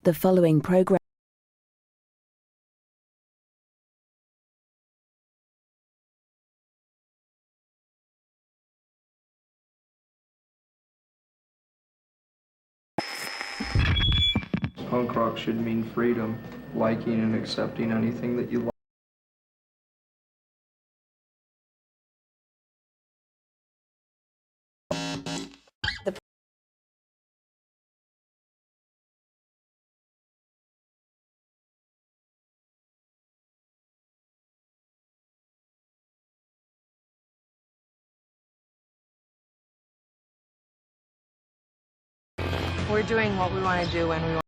The following program. Punk rock should mean freedom, liking and accepting anything that you like. We're doing what we want to do when we want.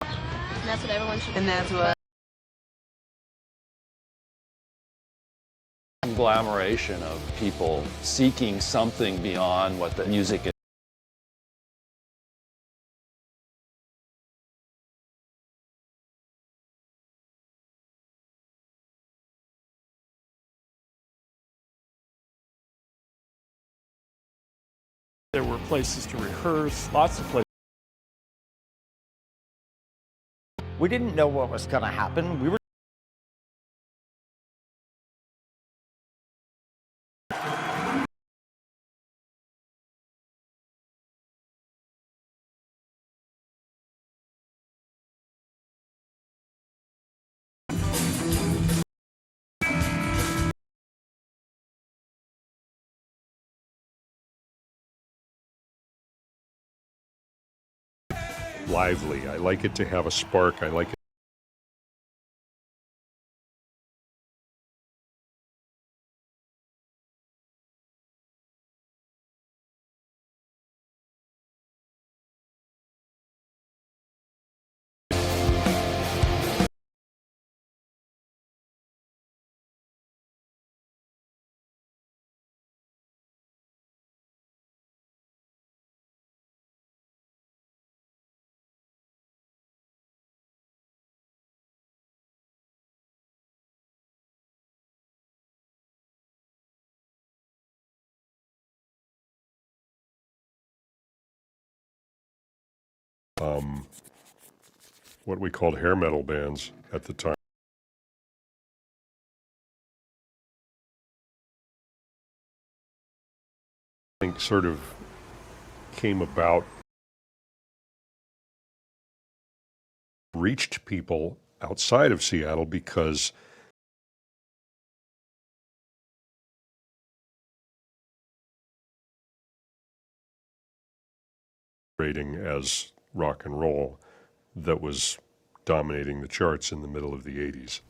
And that's what everyone should do. And that's what. Conglomeration of people seeking something beyond what the music is. There were places to rehearse, lots of places. We didn't know what was going to happen. We were lively. I like it to have a spark. I like it. What we called hair metal bands at the time. I think sort of came about, reached people outside of Seattle because rating as rock and roll that was dominating the charts in the middle of the 80s.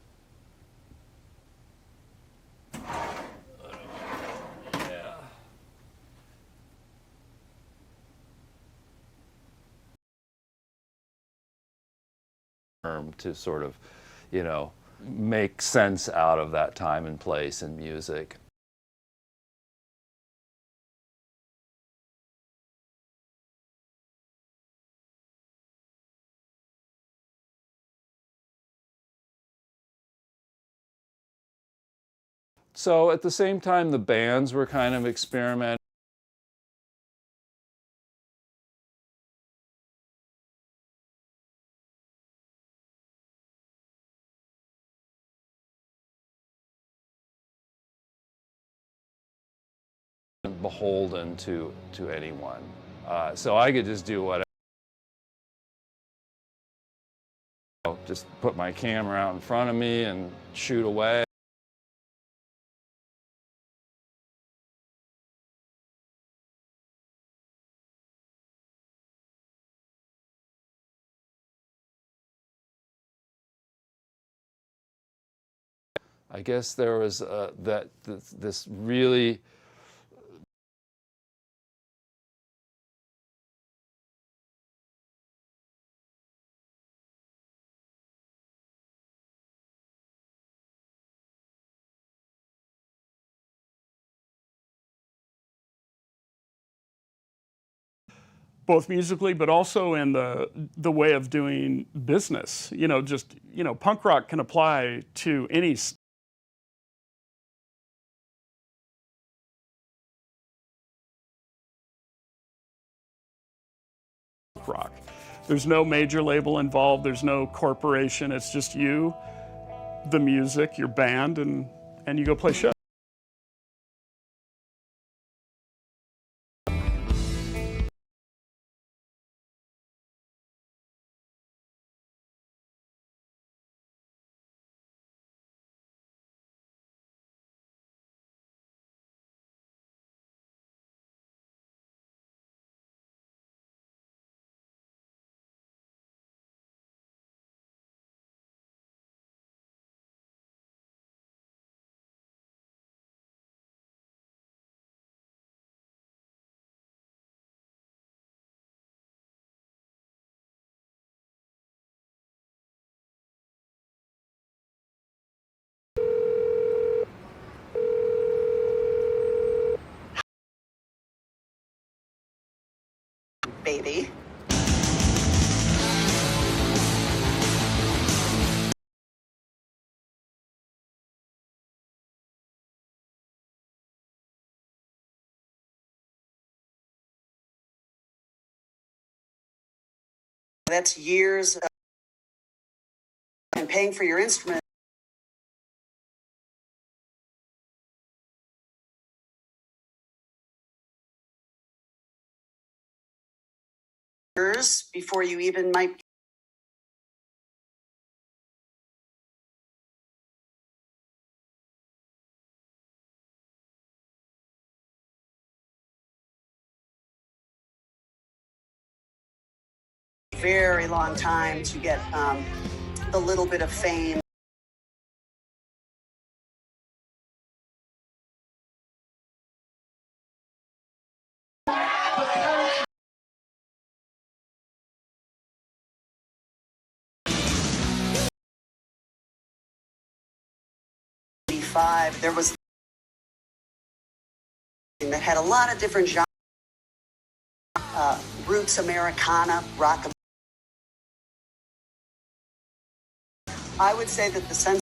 To sort of, make sense out of that time and place in music. So at the same time, the bands were kind of experimenting. Beholden to anyone. So I could just do whatever. Just put my camera out in front of me and shoot away. I guess there was this really both musically, but also in the way of doing business. Punk rock can apply to any rock. There's no major label involved. There's no corporation. It's just you, the music, your band, and you go play shows. Baby. That's years of and paying for your instrument. Years before you even might. Very long time to get the little bit of fame. There was that had a lot of different genres, roots Americana, rock. I would say that the sense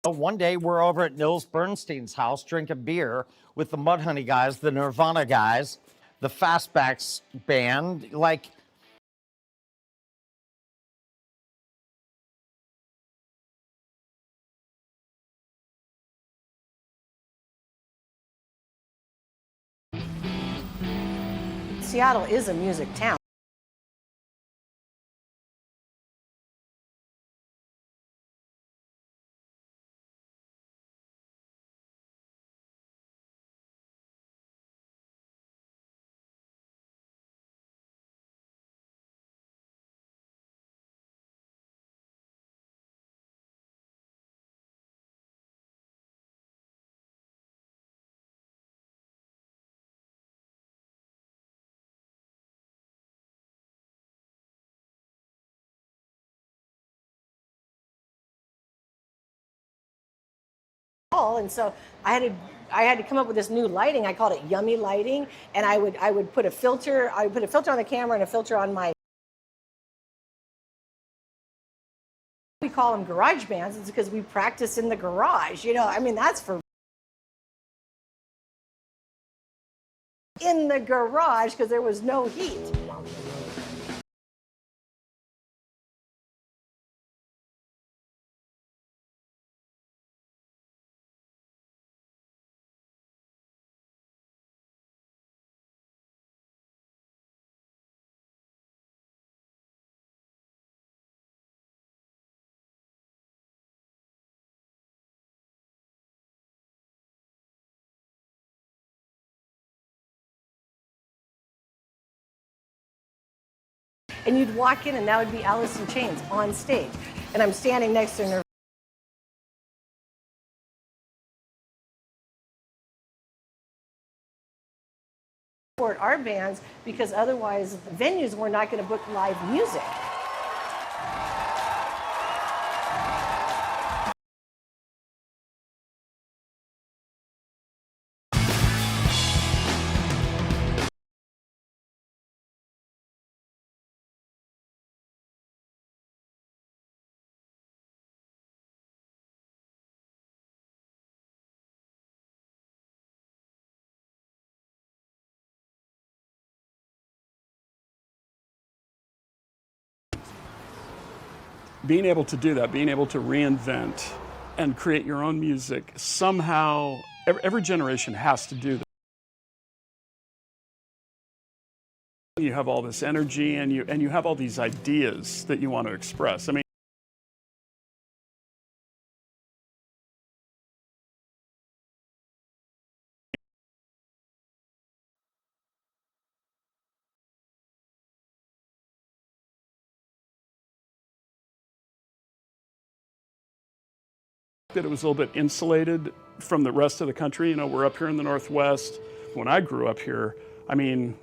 One day we're over at Nils Bernstein's house drinking beer with the Mudhoney guys, the Nirvana guys, the Fastbacks band. Like, Seattle is a music town. And so I had to come up with this new lighting. I called it yummy lighting, and I would put a filter. I would put a filter on the camera and a filter on my. We call them garage bands. It's because we practice in the garage. You know, I mean, that's for in the garage because there was no heat. And you'd walk in, and that would be Alice in Chains on stage, and I'm standing next to her. Support our bands because otherwise venues were not going to book live music. being able to do that, being able to reinvent and create your own music, somehow, every generation has to do that. You have all this energy and you have all these ideas that you want to express. I mean, that it was a little bit insulated from the rest of the country. You know, we're up here in the Northwest. When I grew up here, I mean,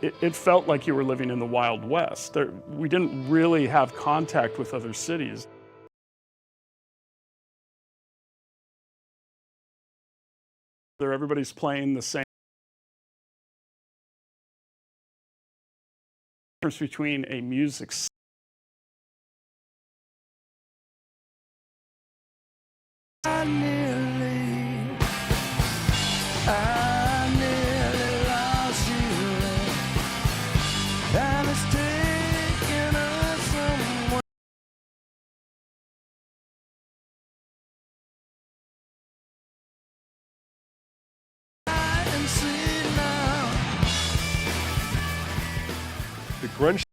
it felt like you were living in the Wild West. We didn't really have contact with other cities. Everybody's playing the same. Difference between a music I nearly lost you, and it's taken us somewhere. I can see now. The grunge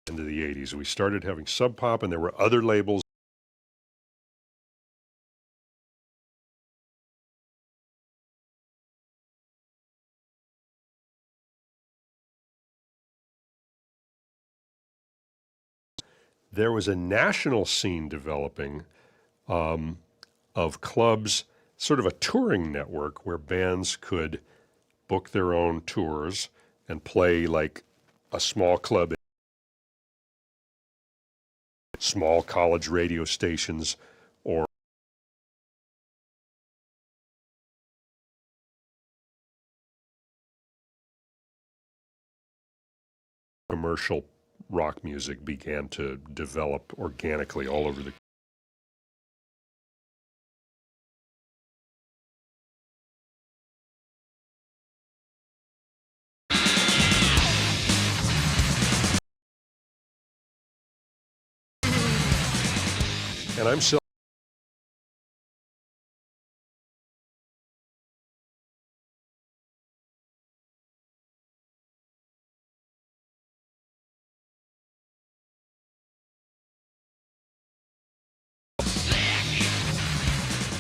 into the 80s. We started having Sub Pop, and there were other labels. There was a national scene developing of clubs, sort of a touring network where bands could book their own tours and play like a small club, small college radio stations, or commercial rock music began to develop organically all over the and I'm still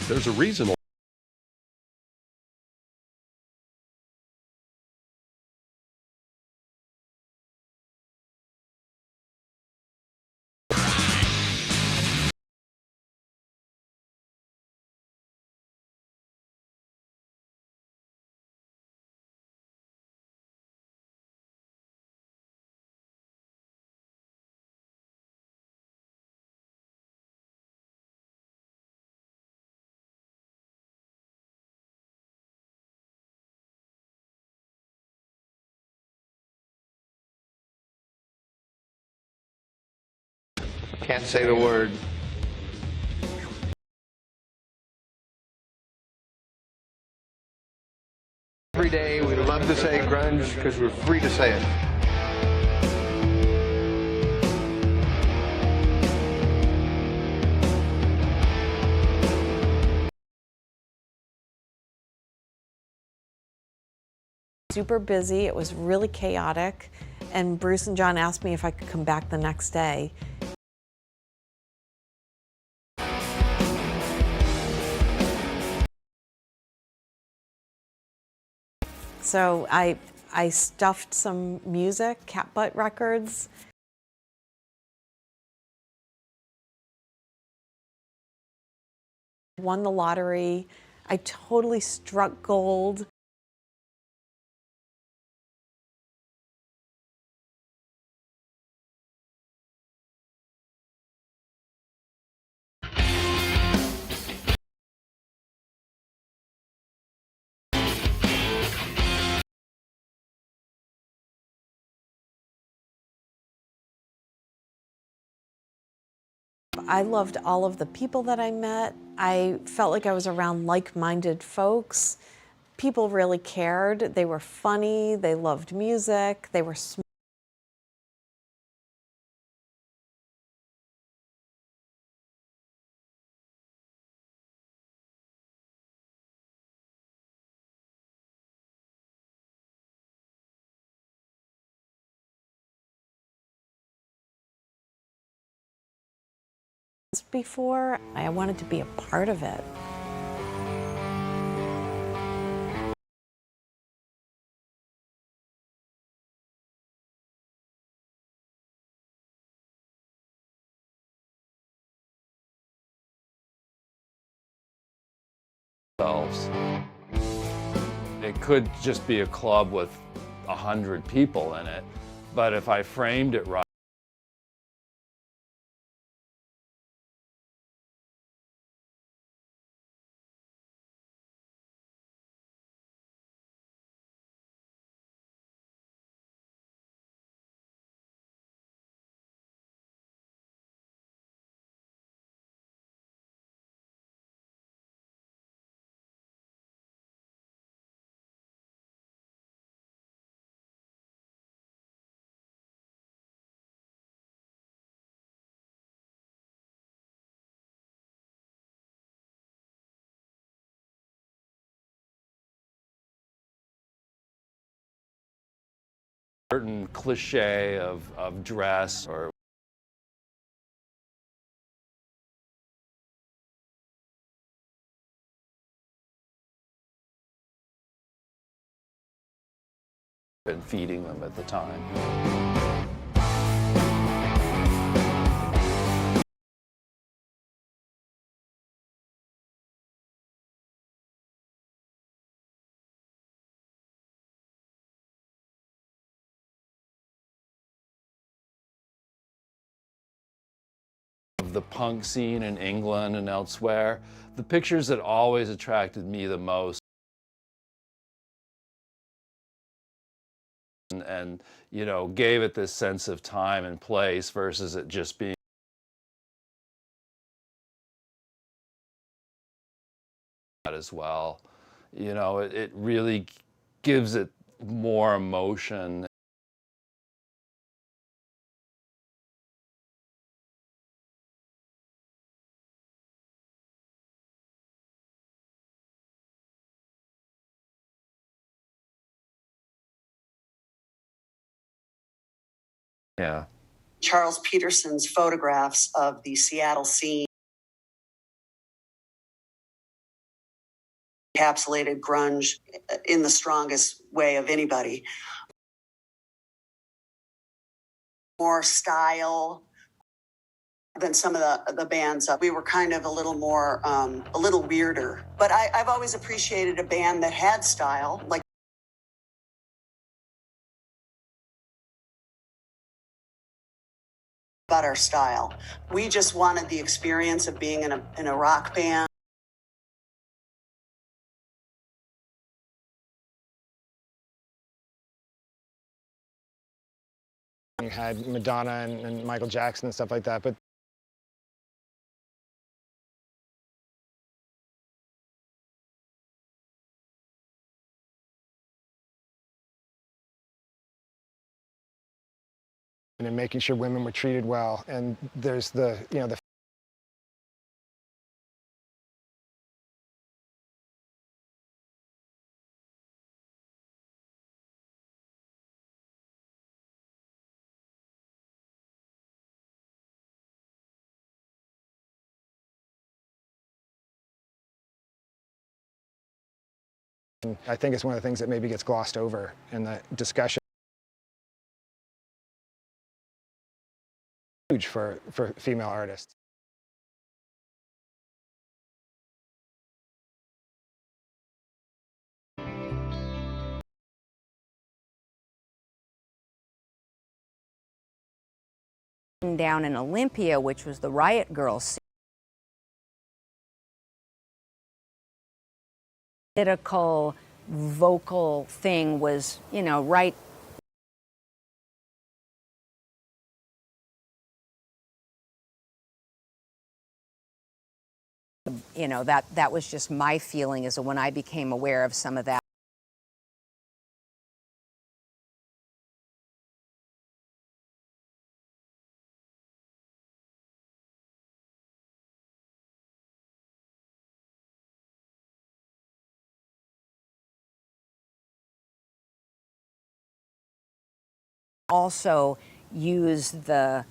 there's a reason. Can't say the word. Every day we love to say grunge because we're free to say it. Super busy. It was really chaotic. And Bruce and John asked me if I could come back the next day. So I stuffed some music, cat butt records. Won the lottery. I totally struck gold. I loved all of the people that I met. I felt like I was around like-minded folks. People really cared. They were funny, they loved music, they were smart. Before, I wanted to be a part of it. It could just be a club with 100 people in it, but if I framed it right, certain cliche of dress or been feeding them at the time. Of the punk scene in England and elsewhere, the pictures that always attracted me the most and you know, gave it this sense of time and place versus it just being as well. You know, it really gives it more emotion. Yeah. Charles Peterson's photographs of the Seattle scene encapsulated grunge in the strongest way of anybody. More style than some of the bands. We were kind of a little more, a little weirder. But I've always appreciated a band that had style, like about our style. We just wanted the experience of being in a rock band. You had Madonna and Michael Jackson and stuff like that, but and making sure women were treated well. And there's the, you know, the I think it's one of the things that maybe gets glossed over in the discussion. Huge for female artists. Down in Olympia, which was the Riot Girls, political vocal thing was, you know, right You know, that was just my feeling is when I became aware of some of that. Also use the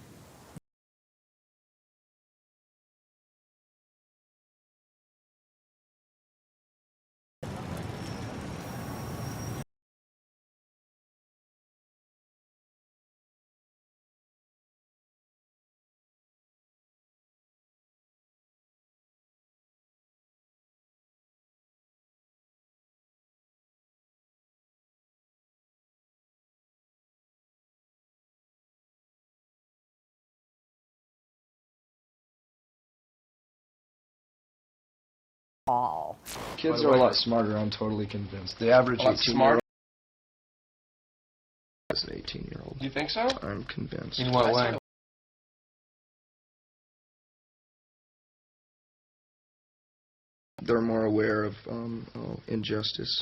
all. Kids are a lot smarter, I'm totally convinced. The average 18-year-old is an 18-year-old. You think so? I'm convinced. In what way? They're more aware of injustice.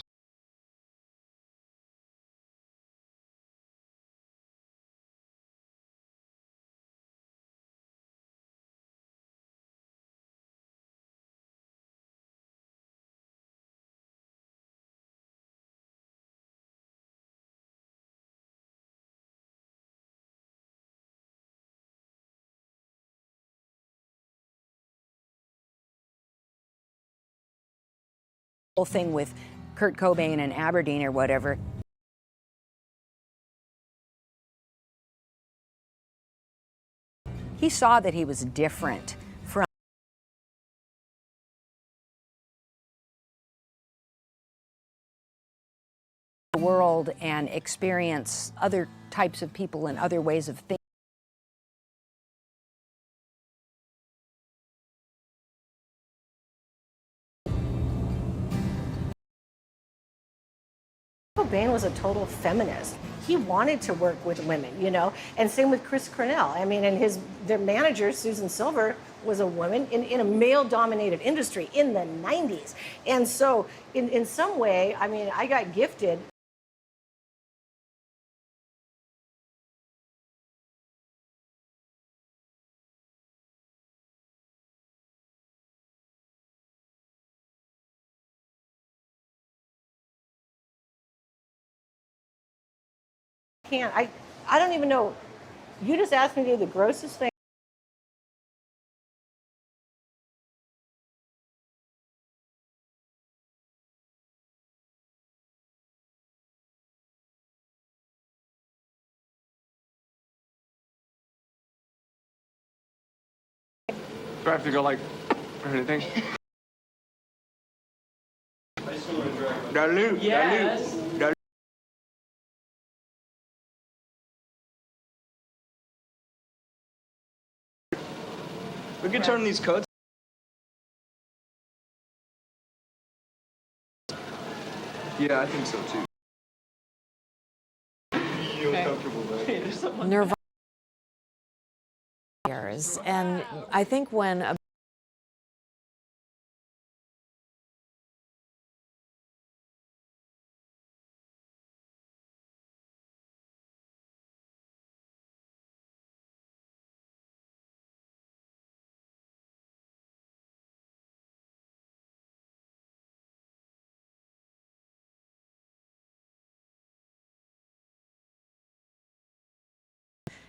Whole thing with Kurt Cobain and Aberdeen or whatever. He saw that he was different from the world and experience other types of people and other ways of thinking. Cobain was a total feminist. He wanted to work with women, you know, and same with Chris Cornell. I mean, and their manager, Susan Silver, was a woman in a male-dominated industry in the 90s. And so in some way, I mean, I got gifted. I don't even know. You just asked me to do the grossest thing. Do I have to go like or anything? Dilute. Yes. Dilute. We could turn these coats. Yeah, I think so too. You feel comfortable, right? Nirvana years, and I think when a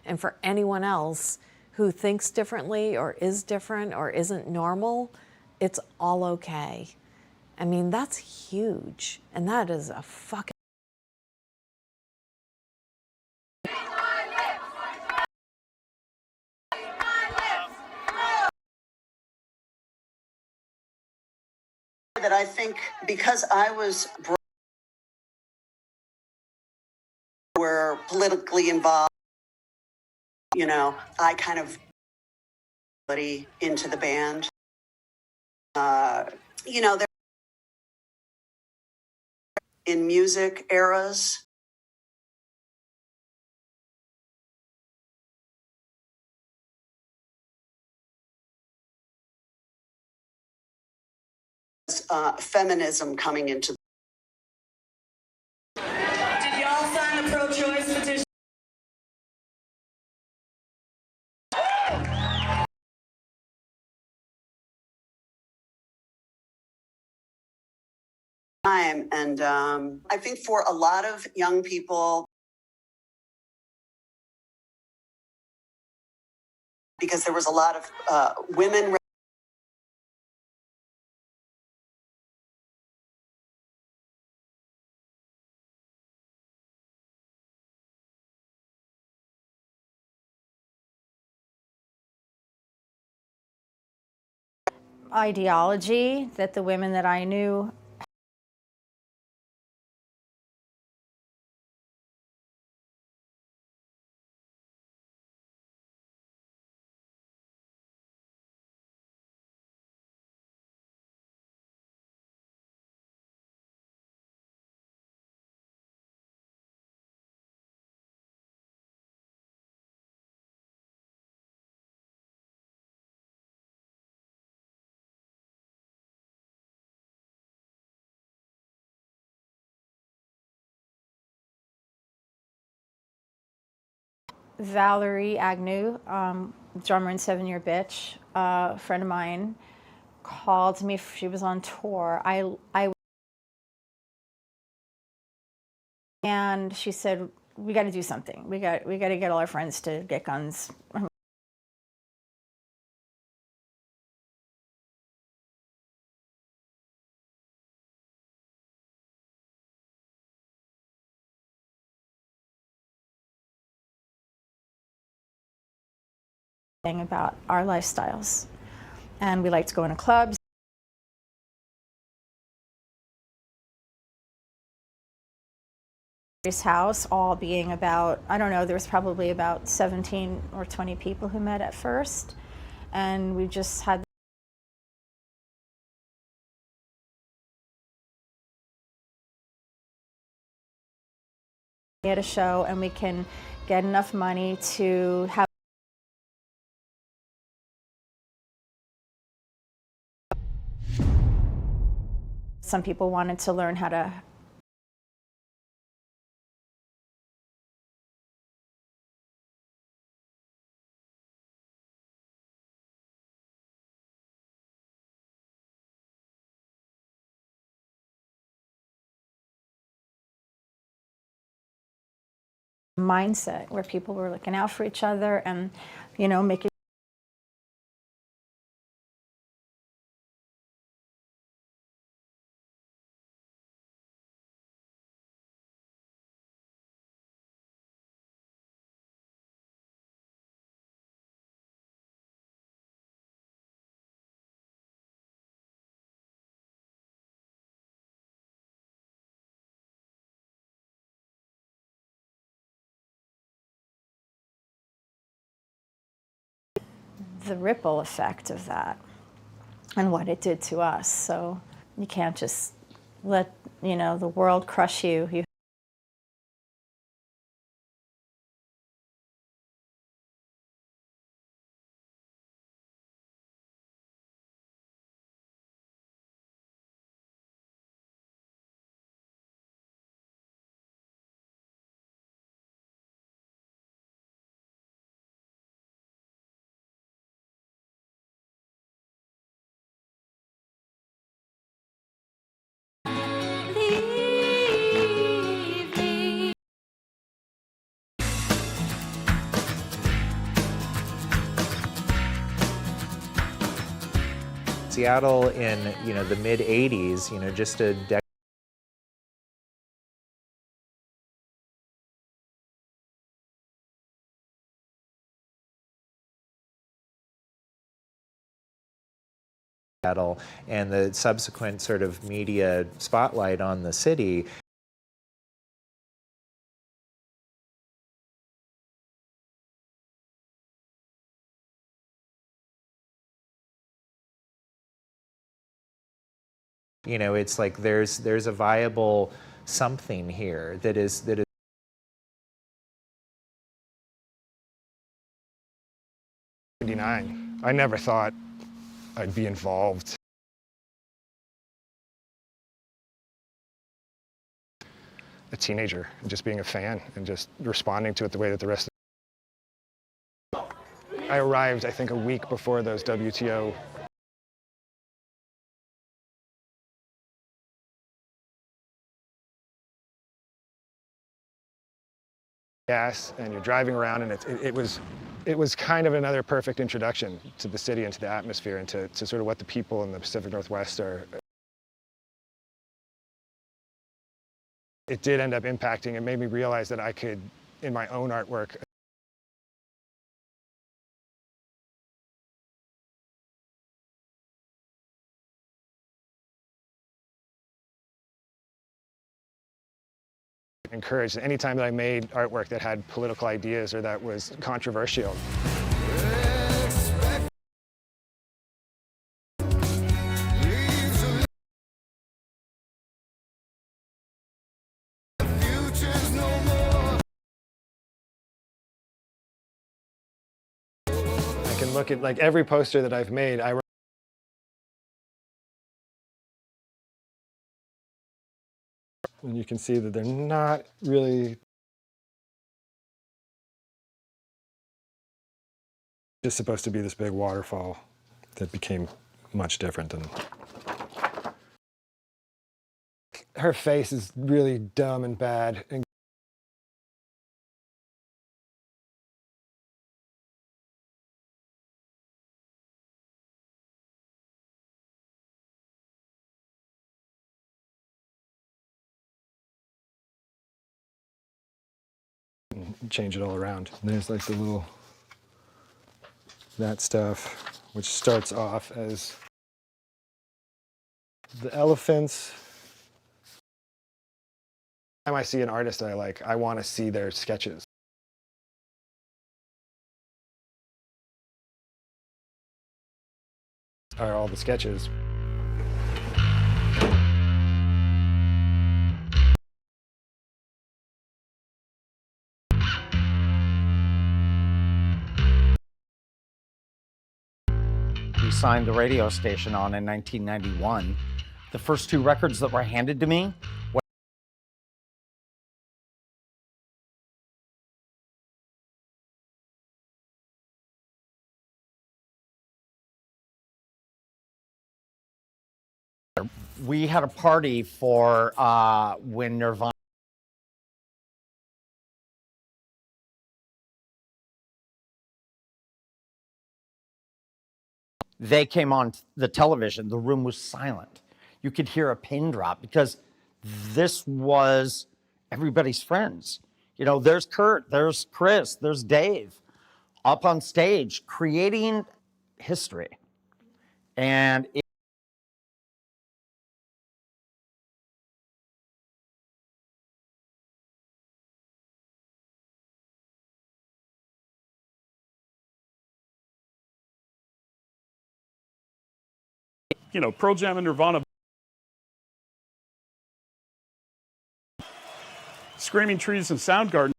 and for anyone else who thinks differently or is different or isn't normal, it's all okay. I mean, that's huge, and that is a fucking that I think because I was were politically involved, you know, I kind of into the band. You know, in music eras, feminism coming into. Did y'all sign the pro-choice petition? And I think for a lot of young people, because there was a lot of women. Ideology that the women that I knew Valerie Agnew, drummer in 7 Year Bitch, a friend of mine, called me. She was on tour. And she said, "We got to do something. We got to get all our friends to get guns." About our lifestyles, and we like to go into clubs. His house, all being about, I don't know, there was probably about 17 or 20 people who met at first, and we just had a show, and we can get enough money to have some people wanted to learn how to mindset where people were looking out for each other and, you know, making the ripple effect of that and what it did to us. So you can't just let, you know, the world crush you. You Seattle in, you know, the mid 80s, you know, just a decade and the subsequent sort of media spotlight on the city. You know, it's like there's a viable something here that is. '99. I never thought I'd be involved a teenager, and just being a fan and just responding to it the way that the rest of I arrived, I think, a week before those WTO gas, and you're driving around, and it was kind of another perfect introduction to the city and to the atmosphere and to sort of what the people in the Pacific Northwest are. It did end up impacting. It made me realize that I could, in my own artwork, encourage anytime that I made artwork that had political ideas or that was controversial. I can look at like every poster that I've made, and you can see that they're not really just supposed to be this big waterfall that became much different. And her face is really dumb and bad. And change it all around. And there's like the little, that stuff, which starts off as the elephants. Every time I see an artist that I like, I want to see their sketches. Are all the sketches. We signed the radio station on in 1991. The first two records that were handed to me, we had a party for when Nirvana. They came on the television. The room was silent. You could hear a pin drop because this was everybody's friends. You know, there's Kurt, there's Chris, there's Dave up on stage creating history. And you know, Pearl Jam and Nirvana, Screaming Trees and Soundgarden.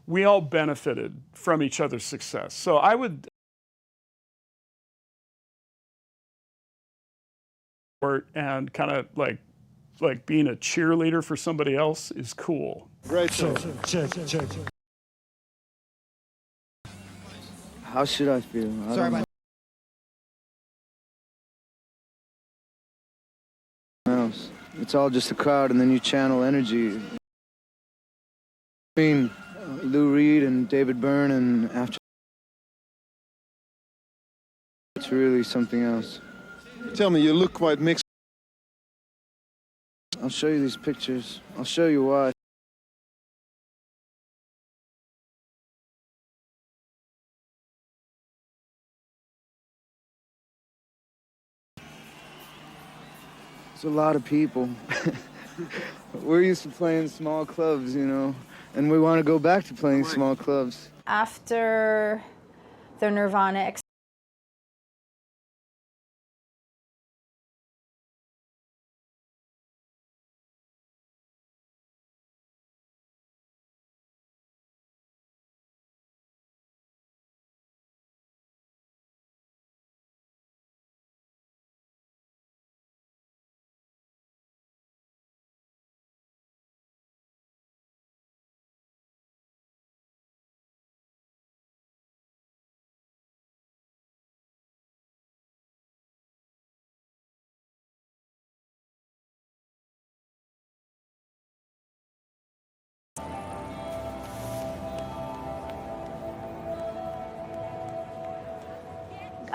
We all benefited from each other's success. So I would, and kind of like being a cheerleader for somebody else is cool. Great show. How should I feel? Sorry about else. It's all just a crowd, and then you channel energy. Between Lou Reed and David Byrne, and after it's really something else. Tell me, you look quite mixed. I'll show you these pictures. I'll show you why. It's a lot of people. We're used to playing small clubs, you know, and we want to go back to playing small clubs. After the Nirvana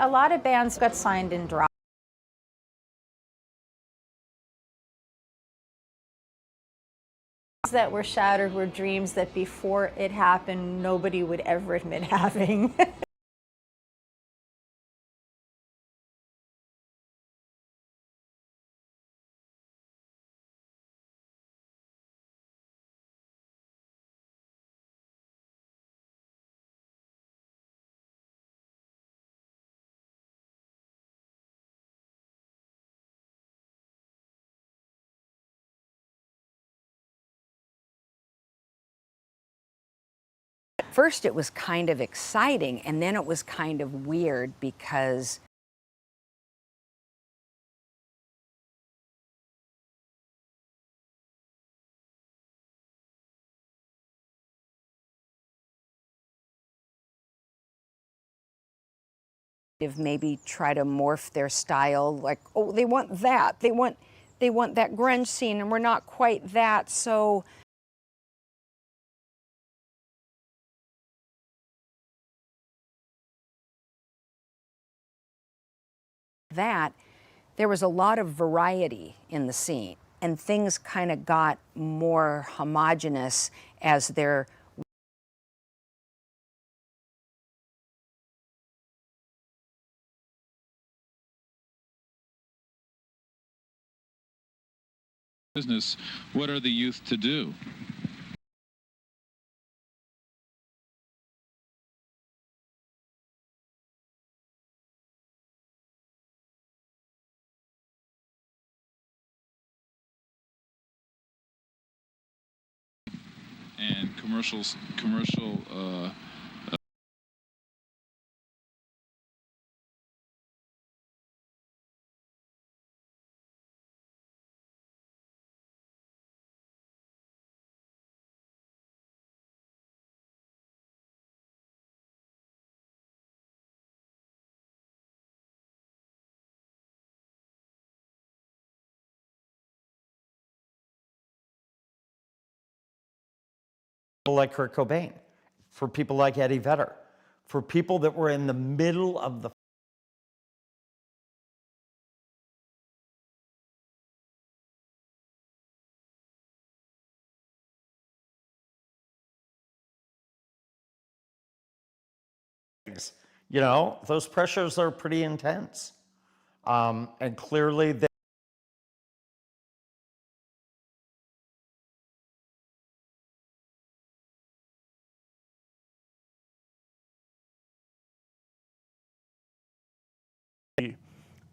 A lot of bands got signed and dropped. That were shattered were dreams that before it happened, nobody would ever admit having. At first it was kind of exciting, and then it was kind of weird because maybe try to morph their style, like, oh, they want that, they want that grunge scene, and we're not quite that, so that there was a lot of variety in the scene, and things kind of got more homogenous as their business. What are the youth to do? And commercial People like Kurt Cobain, for people like Eddie Vedder, for people that were in the middle of the you know, those pressures are pretty intense. And clearly they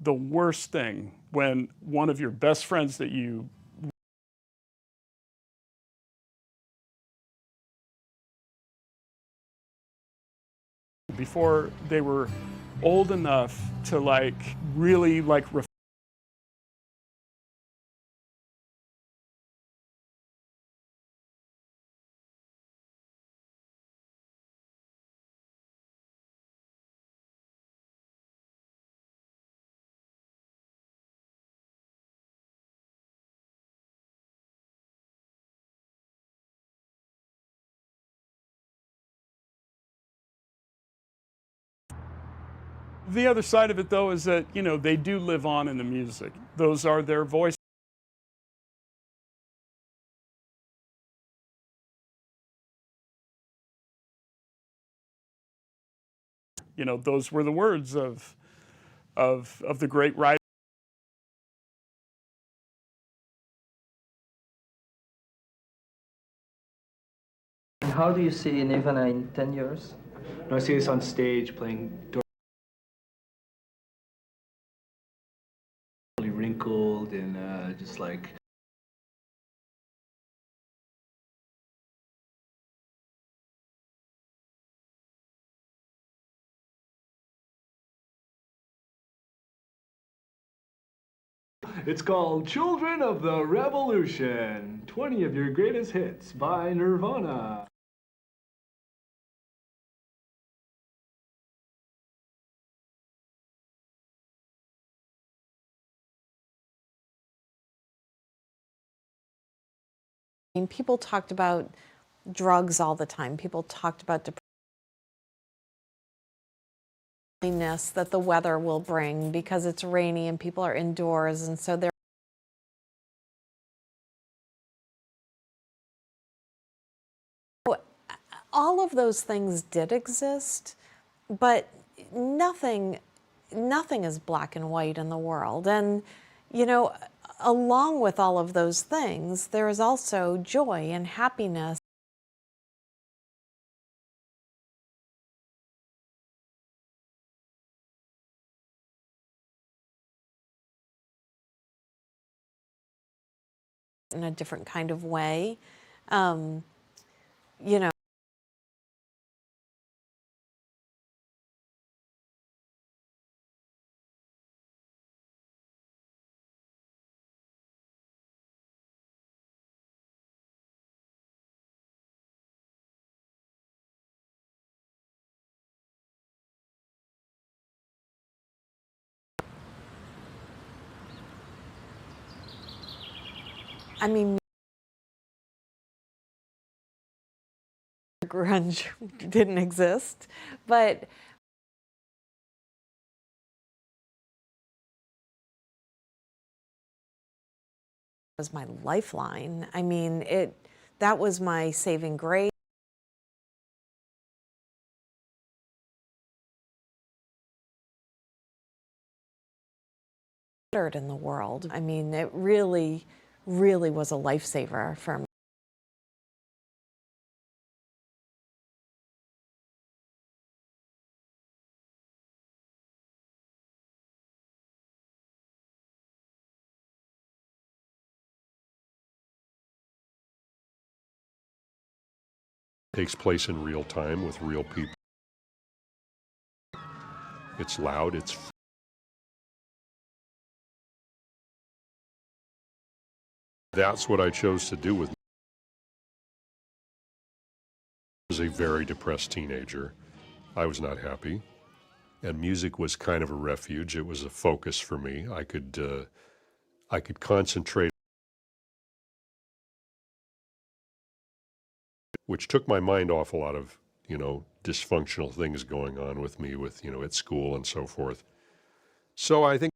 the worst thing when one of your best friends that you before they were old enough to like really like the other side of it though is that, you know, they do live on in the music. Those are their voices. You know, those were the words of the great writer. How do you see Nirvana in 10 years? I see this on stage playing wrinkled and just like it's called Children of the Revolution, 20 of your greatest hits by Nirvana. People talked about drugs all the time. People talked about depression. that the weather will bring because it's rainy and people are indoors, and so they're all of those things did exist, but nothing is black and white in the world. And along with all of those things, there is also joy and happiness. In a different kind of way. You know, I mean, grunge didn't exist, but was my lifeline. I mean, that was my saving grace. In the world. I mean, it really, really was a lifesaver for me. Takes place in real time with real people. It's loud, it's that's what I chose to do with. I was a very depressed teenager. I was not happy, and music was kind of a refuge. It was a focus for me. I could concentrate, which took my mind off a lot of dysfunctional things going on with me with at school and so forth. So I think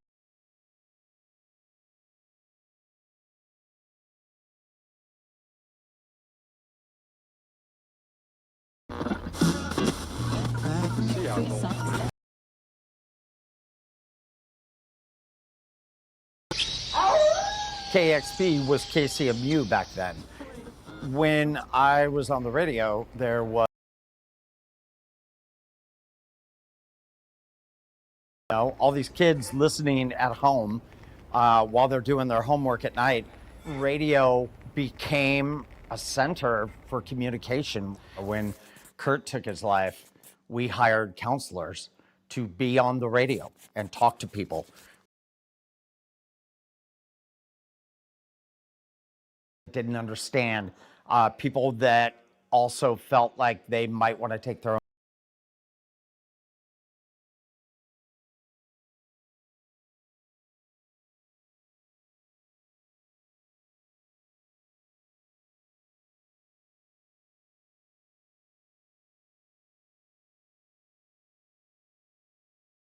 KXP was KCMU back then. When I was on the radio, there was all these kids listening at home while they're doing their homework at night. Radio became a center for communication. When Kurt took his life, we hired counselors to be on the radio and talk to people. Didn't understand people that also felt like they might want to take their own.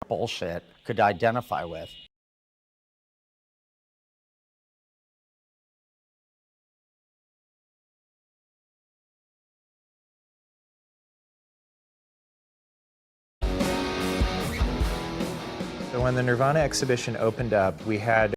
Bullshit could identify with. So when the Nirvana exhibition opened up, we had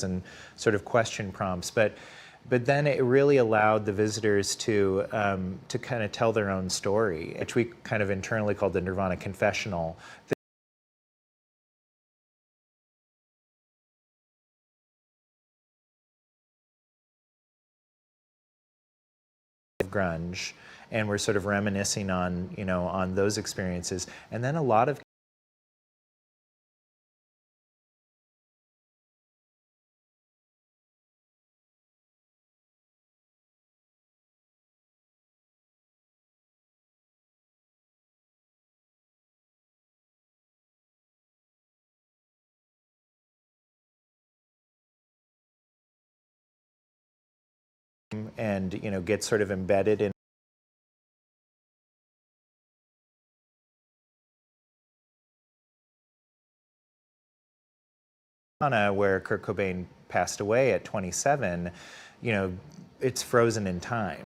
and sort of question prompts, but then it really allowed the visitors to kind of tell their own story, which we kind of internally called the Nirvana confessional. Grunge, and we're sort of reminiscing on on those experiences, and then a lot of and get sort of embedded in where Kurt Cobain passed away at 27, it's frozen in time.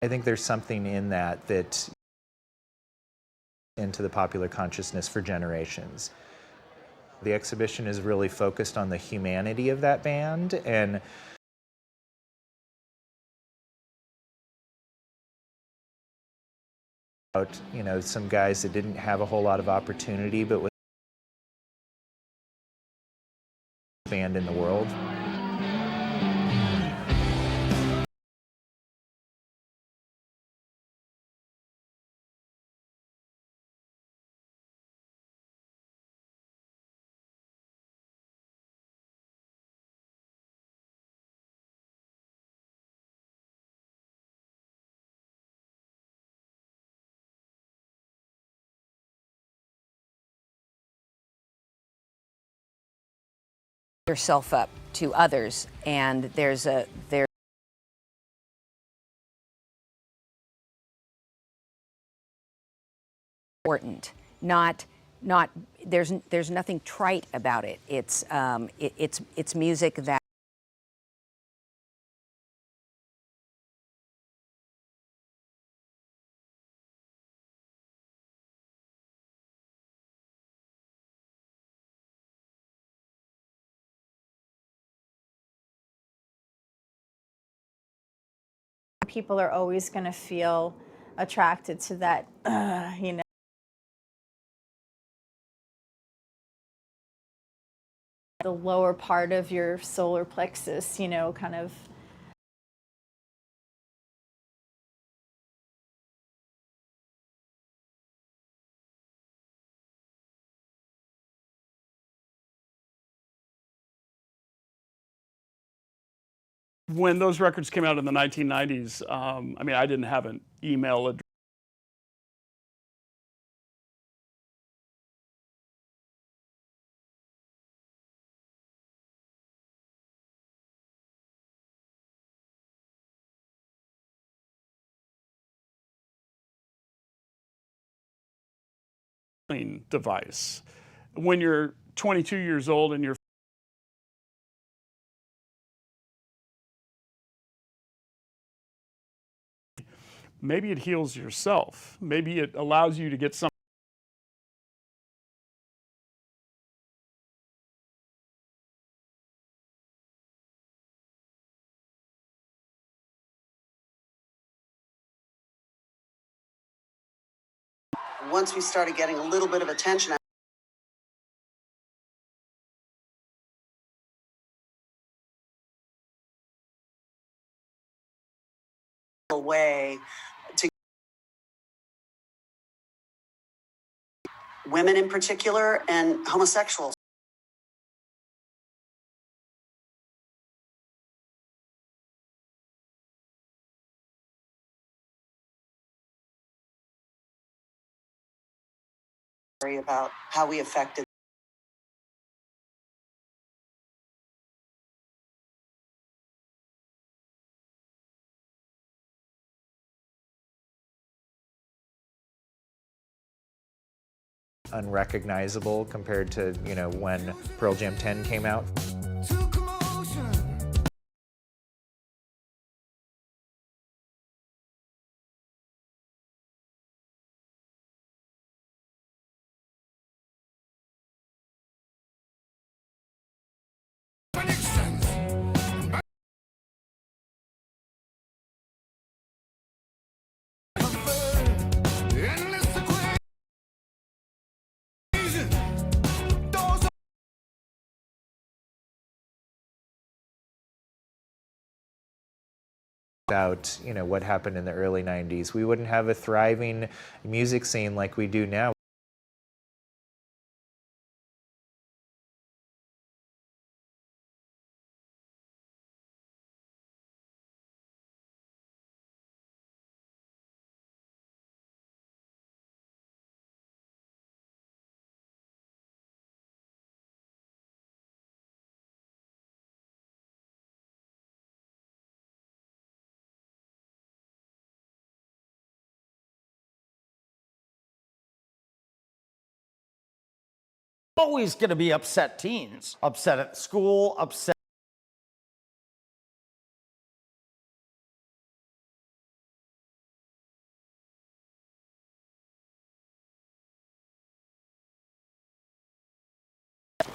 I think there's something in that into the popular consciousness for generations. The exhibition is really focused on the humanity of that band and some guys that didn't have a whole lot of opportunity but was the band in the world. Yourself up to others, and there's important, not there's nothing trite about it. It's music that people are always going to feel attracted to that, the lower part of your solar plexus, kind of. When those records came out in the 1990s, I didn't have an email address. Device. When you're 22 years old and you're maybe it heals yourself. Maybe it allows you to get some Once we started getting a little bit of attention, way to women in particular and homosexuals. About how we affected unrecognizable compared to when Pearl Jam 10 came out. About what happened in the early 90s, we wouldn't have a thriving music scene like we do now. Always going to be upset teens, upset at school, upset.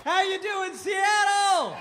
How you doing, Seattle?